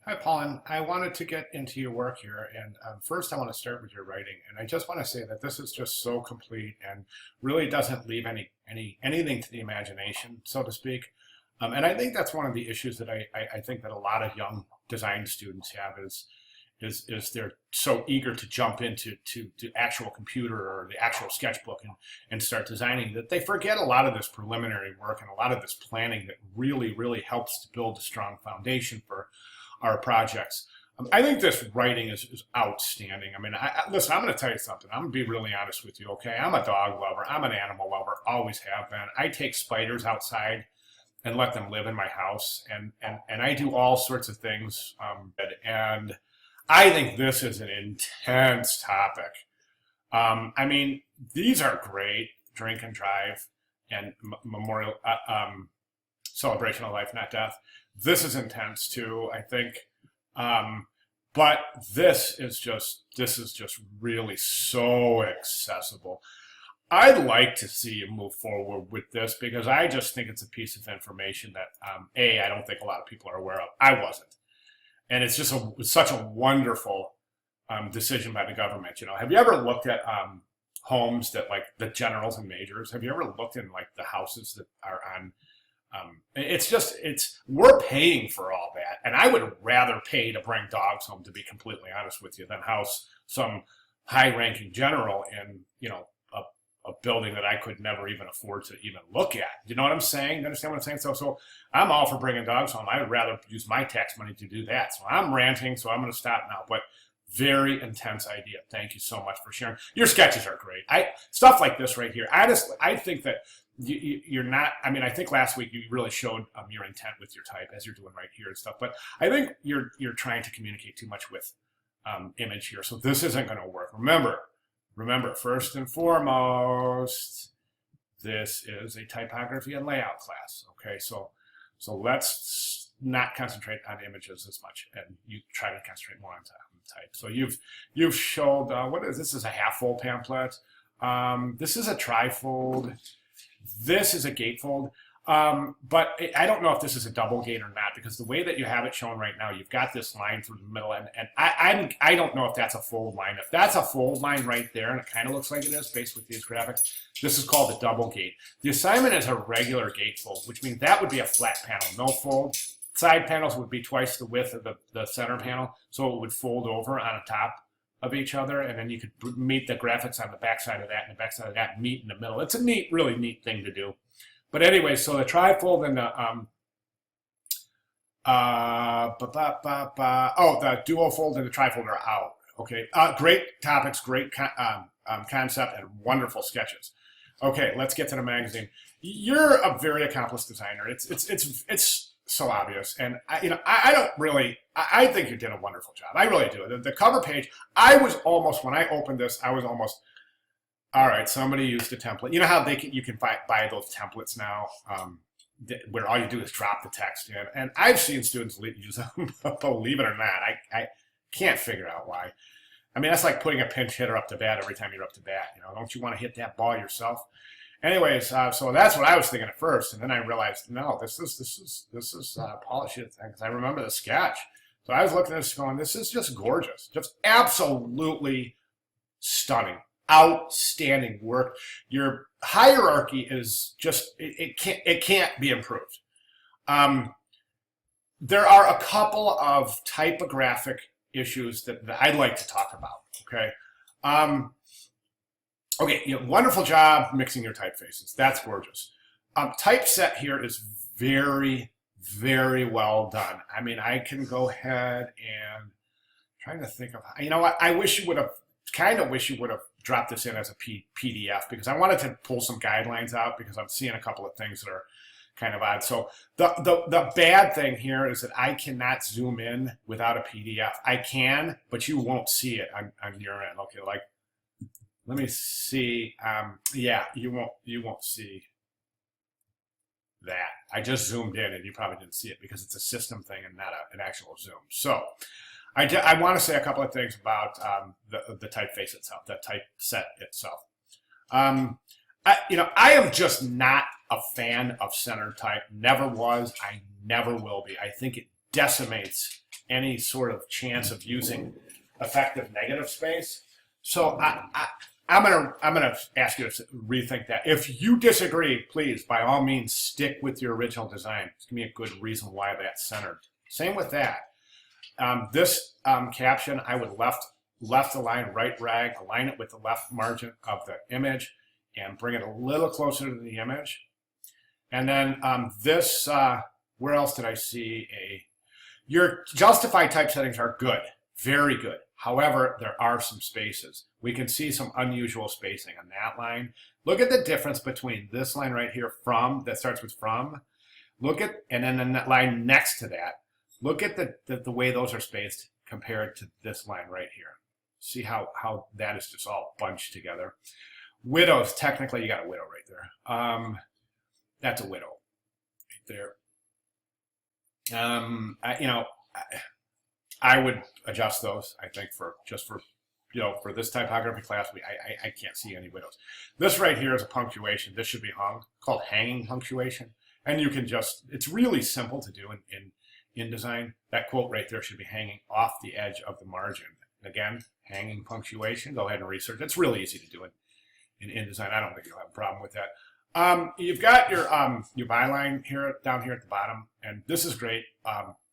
Hi, Paulin. I wanted to get into your work here, and first I want to start with your writing. And I just want to say that this is just so complete and really doesn't leave anything to the imagination, so to speak. And I think that's one of the issues that I think that a lot of young design students have is they're so eager to jump into to actual computer or the actual sketchbook and start designing that they forget a lot of this preliminary work and a lot of this planning that really helps to build a strong foundation for our projects. I think this writing is outstanding. I mean, listen, I'm going to tell you something. I'm going to be really honest with you, okay? I'm a dog lover. I'm an animal lover, always have been. I take spiders outside and let them live in my house, and I do all sorts of things. And I think this is an intense topic. I mean, these are great, drink and drive and memorial celebration of life, not death. This is intense too, I think. But this is just really so accessible. I'd like to see you move forward with this because I just think it's a piece of information that I don't think a lot of people are aware of. I wasn't, and it's just such a wonderful decision by the government. You know, have you ever looked at homes that like the generals and majors? Have you ever looked in like the houses that are on we're paying for all that, and I would rather pay to bring dogs home, to be completely honest with you, than house some high-ranking general in a building that I could never even afford to even look at. You know what I'm saying? You understand what I'm saying? So I'm all for bringing dogs home. I'd rather use my tax money to do that. So I'm ranting, so I'm going to stop now. But very intense idea. Thank you so much for sharing. Your sketches are great. Stuff like this right here. I think that you're not. I mean, I think last week you really showed your intent with your type as you're doing right here and stuff. But I think you're trying to communicate too much with image here. So this isn't going to work. Remember, first and foremost, this is a typography and layout class. Okay, so let's not concentrate on images as much, and you try to concentrate more on type. So you've showed what is this? Is a half fold pamphlet. This is a trifold. This is a gatefold. But I don't know if this is a double gate or not, because the way that you have it shown right now, you've got this line through the middle, and I don't know if that's a fold line. If that's a fold line right there, and it kind of looks like it is based with these graphics, this is called a double gate. The assignment is a regular gatefold, which means that would be a flat panel, no fold. Side panels would be twice the width of the center panel, so it would fold over on the top of each other, and then you could meet the graphics on the back side of that and the back side of that, meet in the middle. It's a really neat thing to do. But anyway, so the trifold and the duo fold and the trifold are out. Okay, great topics, great concept, and wonderful sketches. Okay, let's get to the magazine. You're a very accomplished designer. It's so obvious, and I think you did a wonderful job. I really do. The cover page, I was almost, when I opened this, I was almost, all right, somebody used a template. You know how you can buy those templates now, where all you do is drop the text in, and I've seen students use them. Believe it or not, I can't figure out why. I mean, that's like putting a pinch hitter up to bat every time you're up to bat. You know, don't you want to hit that ball yourself? Anyways, so that's what I was thinking at first, and then I realized, no, this is polish it, because I remember the sketch. So I was looking at this going, this is just gorgeous, just absolutely stunning, outstanding work. Your hierarchy is just it can't be improved. There are a couple of typographic issues that I'd like to talk about. Okay. Okay, wonderful job mixing your typefaces. That's gorgeous. Typeset here is very, very well done. I mean, I can go ahead and trying to think of, what, I wish you would have, dropped this in as a PDF, because I wanted to pull some guidelines out, because I'm seeing a couple of things that are kind of odd. So the bad thing here is that I cannot zoom in without a PDF. I can, but you won't see it on your end. Okay, like, let me see. Yeah, you won't see that. I just zoomed in, and you probably didn't see it because it's a system thing and not an actual zoom. So I want to say a couple of things about the typeface itself, the typeset itself. I am just not a fan of center type. Never was. I never will be. I think it decimates any sort of chance of using effective negative space. So I'm gonna ask you to rethink that. If you disagree, please, by all means, stick with your original design. Give me a good reason why that's centered. Same with that. This caption, I would left align, right rag, align it with the left margin of the image, and bring it a little closer to the image. And then this, where else did I see your justified type settings are good, very good. However, there are some spaces. We can see some unusual spacing on that line. Look at the difference between this line right here, from, that starts with from. Look at, and then that line next to that. Look at the way those are spaced compared to this line right here. See how that is just all bunched together. Widows, technically you got a widow right there. That's a widow right there. I would adjust those. I think for this typography class, I can't see any widows. This right here is a punctuation. This should be hung, called hanging punctuation, and you can just, it's really simple to do in design. That quote right there should be hanging off the edge of the margin. Again, hanging punctuation. Go ahead and research. It's really easy to do it in InDesign. I don't think you'll have a problem with that. You've got your byline here, down here at the bottom, and this is great.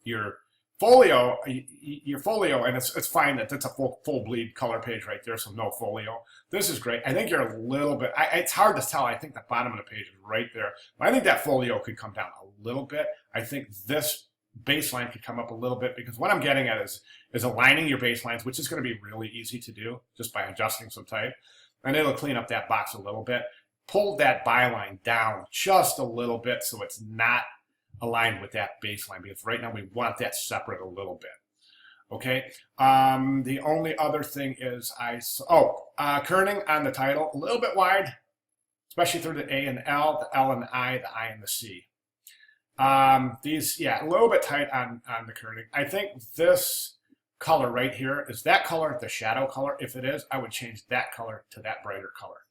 Your folio, and it's fine that it's a full bleed color page right there, so no folio. This is great. I think you're a little bit, it's hard to tell. I think the bottom of the page is right there. But I think that folio could come down a little bit. I think this baseline could come up a little bit, because what I'm getting at is aligning your baselines, which is going to be really easy to do just by adjusting some type. And it'll clean up that box a little bit. Pull that byline down just a little bit so it's not aligned with that baseline, because right now we want that separate a little bit. Okay. The only other thing is kerning on the title, a little bit wide, especially through the A and L, the L and the I and the C. These, yeah, a little bit tight on the kerning. I think this color right here, is that color the shadow color? If it is, I would change that color to that brighter color.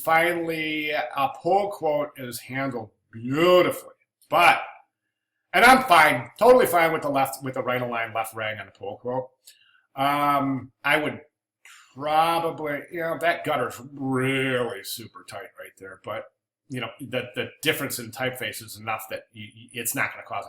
Finally, a pull quote is handled beautifully, and I'm fine, totally fine with the right align, left rag on the pull quote. I would probably, that gutter's really super tight right there, but the difference in typeface is enough that it's not going to cause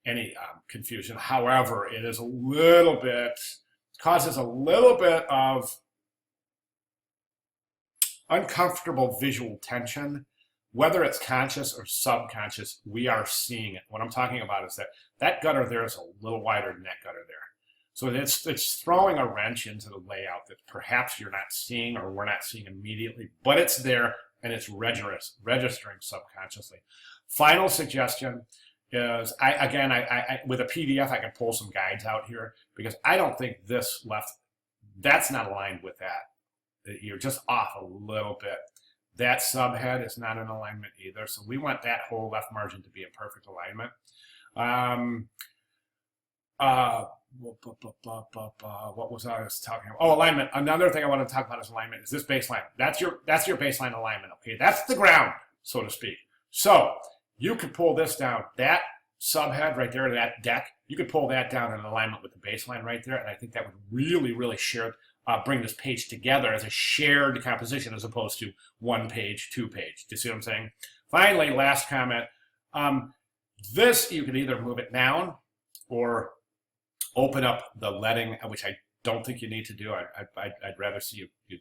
any confusion. However, it is causes a little bit of uncomfortable visual tension, whether it's conscious or subconscious. We are seeing it. What I'm talking about is that gutter there is a little wider than that gutter there. So it's throwing a wrench into the layout that perhaps you're not seeing, or we're not seeing immediately, but it's there and it's registering subconsciously. Final suggestion is, I with a PDF, I can pull some guides out here, because I don't think this left, that's not aligned with that. You're just off a little bit. That subhead is not in alignment either. So we want that whole left margin to be in perfect alignment. What was I talking about? Oh, alignment. Another thing I want to talk about is alignment. Is this baseline? That's your baseline alignment. Okay, that's the ground, so to speak. So you could pull this down. That subhead right there, that deck, you could pull that down in alignment with the baseline right there, and I think that would really, really bring this page together as a shared composition, as opposed to one page, two page. Do you see what I'm saying? Finally, last comment. This, you can either move it down or open up the leading, which I don't think you need to do. I'd rather see you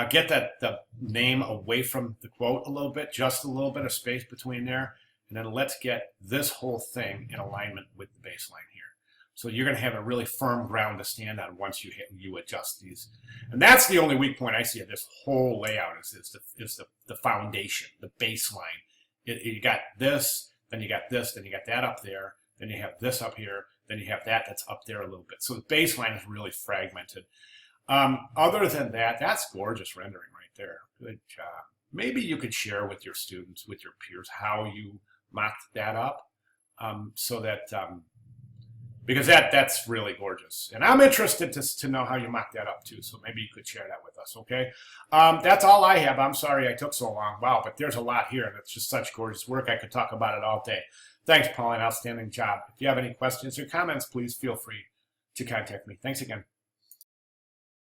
get the name away from the quote a little bit, just a little bit of space between there, and then let's get this whole thing in alignment with the baseline here. So you're going to have a really firm ground to stand on once you adjust these. And that's the only weak point I see of this whole layout is the foundation, the baseline. You got this, then you got this, then you got that up there, then you have this up here, then you have that's up there a little bit. So the baseline is really fragmented. Other than that, that's gorgeous rendering right there. Good job. Maybe you could share with your students, with your peers, how you mocked that up, so that because that's really gorgeous, and I'm interested to know how you mocked that up too. So maybe you could share that with us. Okay, that's all I have. I'm sorry I took so long. Wow, but there's a lot here, and it's just such gorgeous work. I could talk about it all day. Thanks, Pauline. Outstanding job. If you have any questions or comments, please feel free to contact me. Thanks again.